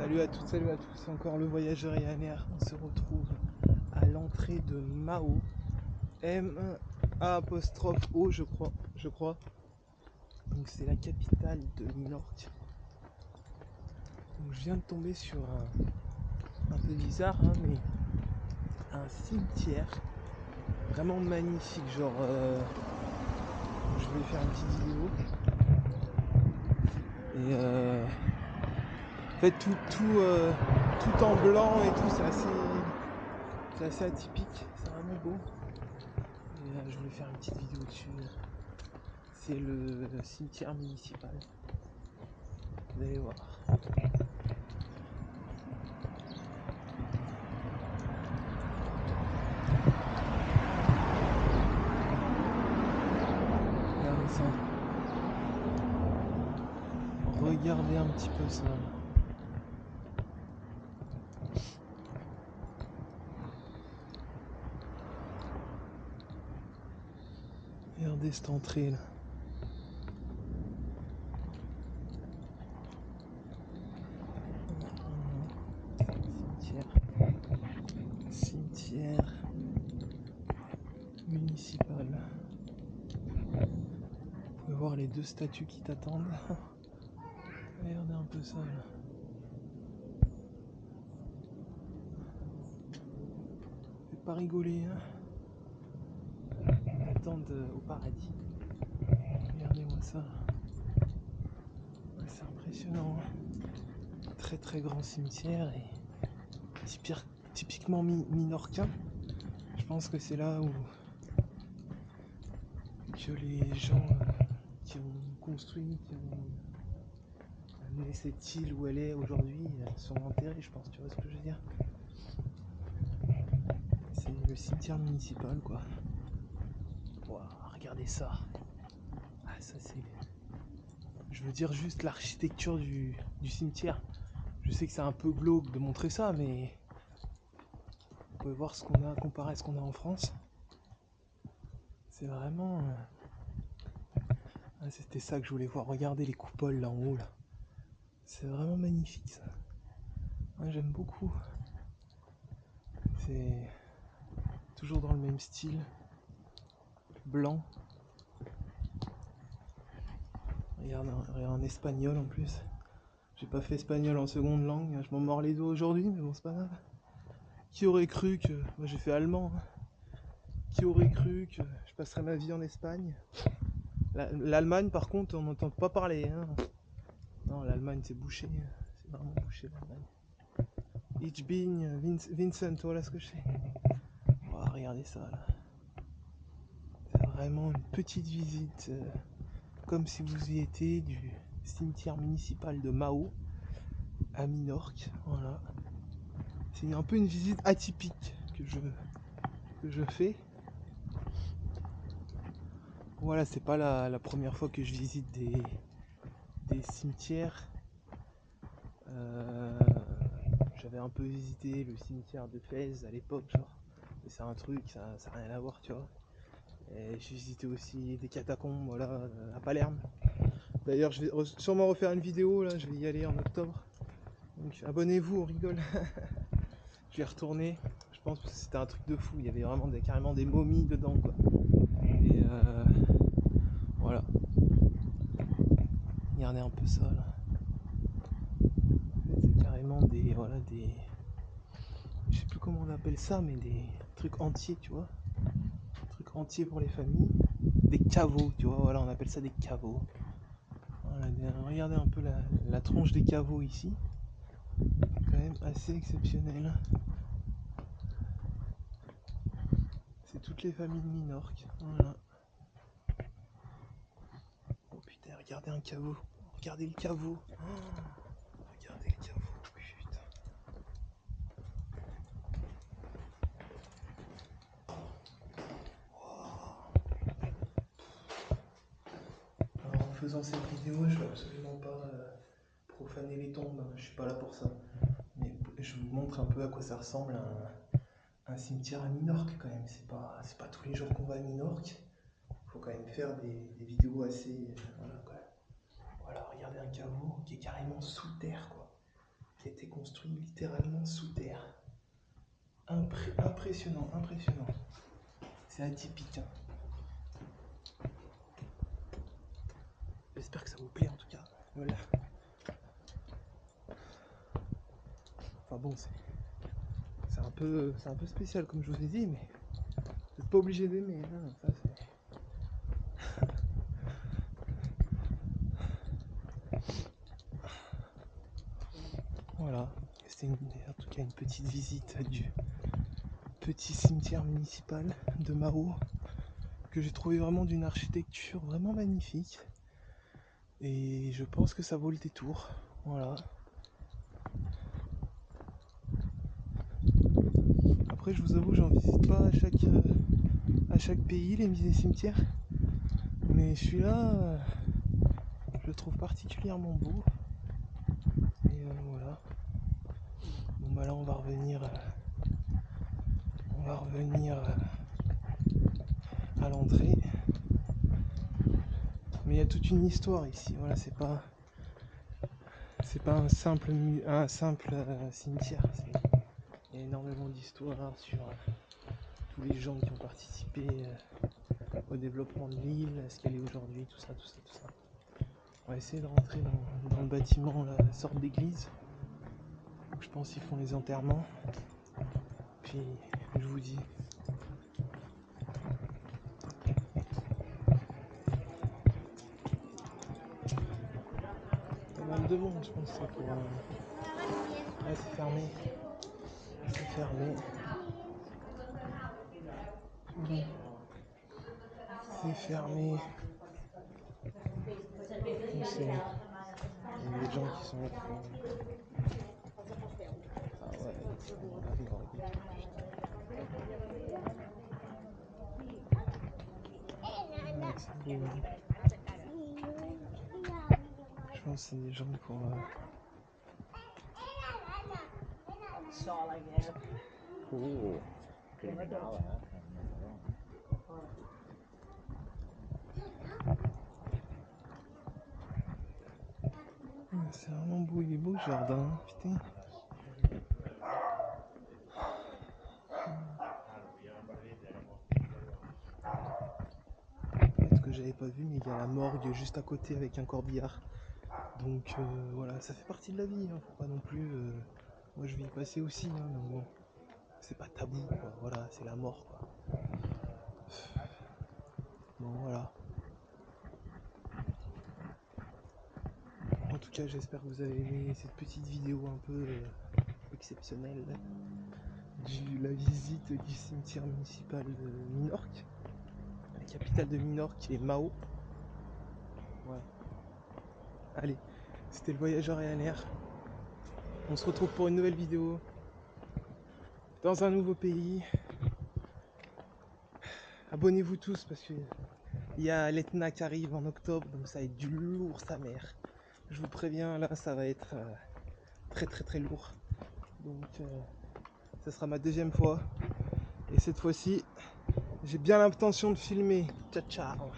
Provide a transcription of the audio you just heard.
Salut à toutes, salut à tous, c'est encore le voyageur Ryanair. On se retrouve à l'entrée de Mao, M-A-O, je crois. Donc c'est la capitale de Minorque. Donc je viens de tomber sur un peu bizarre, hein, mais un cimetière vraiment magnifique. Genre, je vais faire une petite vidéo. Et en fait, tout en blanc et tout, c'est assez atypique, c'est vraiment beau. Et je voulais faire une petite vidéo dessus. C'est le cimetière municipal. Vous allez voir. Regardez ça. Regardez un petit peu ça. Regardez cette entrée là. Cimetière municipal. Vous pouvez voir les deux statues qui t'attendent. Regardez un peu ça là. Faites pas rigoler, hein. Ils attendent au paradis. Regardez-moi ça. Ouais, c'est impressionnant. Très très grand cimetière et typiquement minorquin. Je pense que c'est là où que les gens qui ont construit, qui ont amené cette île où elle est aujourd'hui sont enterrés, je pense, tu vois ce que je veux dire. C'est le cimetière municipal, quoi. Wow, regardez ça. Ah, ça c'est... Je veux dire juste l'architecture du cimetière. Je sais que c'est un peu glauque de montrer ça, mais vous pouvez voir ce qu'on a comparé à ce qu'on a en France. C'est vraiment... Ah, c'était ça que je voulais voir. Regardez les coupoles là en haut là. C'est vraiment magnifique ça. Ouais, j'aime beaucoup. C'est toujours dans le même style. Blanc. Regarde en espagnol en plus. J'ai pas fait espagnol en seconde langue. Je m'en mords les doigts aujourd'hui, mais bon, c'est pas grave. Qui aurait cru que... Moi j'ai fait allemand. Hein. Qui aurait cru que je passerais ma vie en Espagne? L'Allemagne par contre on n'entend pas parler. Hein. Non, l'Allemagne c'est bouché. C'est vraiment bouché l'Allemagne. Ich bin Vincent, voilà ce que je sais. Oh, regardez ça là. C'est vraiment une petite visite, comme si vous y étiez, du cimetière municipal de Mao à Minorque. Voilà. C'est un peu une visite atypique que je fais. Voilà, c'est pas la première fois que je visite des cimetières. J'avais un peu visité le cimetière de Fès à l'époque, genre. Mais c'est un truc, ça n'a rien à voir, tu vois. Et j'ai visité aussi des catacombes, voilà, à Palerme. D'ailleurs, je vais sûrement refaire une vidéo, là, je vais y aller en octobre. Donc abonnez-vous, on rigole. Je vais retourner. Je pense que c'était un truc de fou. Il y avait vraiment carrément des momies dedans, quoi. Et voilà. Regardez un peu ça, là. C'est carrément des... Voilà, des... Je sais plus comment on appelle ça, mais des trucs entiers, tu vois. Des trucs entiers pour les familles. Des caveaux, tu vois. Voilà, on appelle ça des caveaux. Voilà, regardez un peu la tronche des caveaux ici. Quand même assez exceptionnel. C'est toutes les familles de Minorque. Voilà. Oh putain, regardez un caveau. Regardez le caveau. Oh, regardez le caveau. Putain. Alors, en faisant cette vidéo, je vais absolument pas profaner les tombes. Je suis pas là pour ça. Mais je vous montre un peu à quoi ça ressemble un cimetière à Minorque quand même. C'est pas tous les jours qu'on va à Minorque. Faut quand même faire des vidéos assez... voilà, quoi. Voilà, regardez un caveau qui est carrément sous terre, quoi. qui a été construit littéralement sous terre. Impressionnant, impressionnant. C'est atypique. Hein. J'espère que ça vous plaît en tout cas. Voilà. Enfin bon, c'est un peu spécial comme je vous ai dit, mais vous n'êtes pas obligé d'aimer. Hein, ça, voilà. C'était en tout cas une petite visite du petit cimetière municipal de Mao que j'ai trouvé vraiment d'une architecture vraiment magnifique. Et je pense que ça vaut le détour. Voilà. Après, je vous avoue, j'en visite pas à chaque pays les musées cimetières. Mais celui-là, je le trouve particulièrement beau. Et voilà. Bon bah là, on va revenir à l'entrée. Mais il y a toute une histoire ici. Voilà, c'est pas un simple cimetière. Il y a énormément d'histoires sur tous les gens qui ont participé au développement de l'île, à ce qu'elle est aujourd'hui, tout ça. On va essayer de rentrer dans le bâtiment, la sorte d'église. Je pense qu'ils font les enterrements. Puis je vous dis. Pas mal de monde, je pense, c'est pour. Ouais, c'est fermé. C'est fermé. C'est fermé. Il y a des gens qui sont là pour. Ah ouais, ils sont là, c'est beau. Je pense que c'est des gens pour. Oh. C'est vraiment beau, il est beau ce jardin, putain. Peut-être que j'avais pas vu, mais il y a la morgue juste à côté avec un corbillard. Donc voilà, ça fait partie de la vie, hein, faut pas non plus. Moi je vais y passer aussi, hein, donc bon, c'est pas tabou, quoi. Voilà, c'est la mort, quoi. Bon voilà. En tout cas, j'espère que vous avez aimé cette petite vidéo un peu exceptionnelle de la visite du cimetière municipal de Minorque, la capitale de Minorque qui est Mao. Ouais. Allez, c'était le voyageur et Ryanair. On se retrouve pour une nouvelle vidéo dans un nouveau pays. Abonnez-vous tous parce que il y a l'Etna qui arrive en octobre, donc ça va être du lourd sa mère. Je vous préviens, là ça va être très lourd. Donc ça sera ma deuxième fois. Et cette fois-ci, j'ai bien l'intention de filmer. Ciao ciao.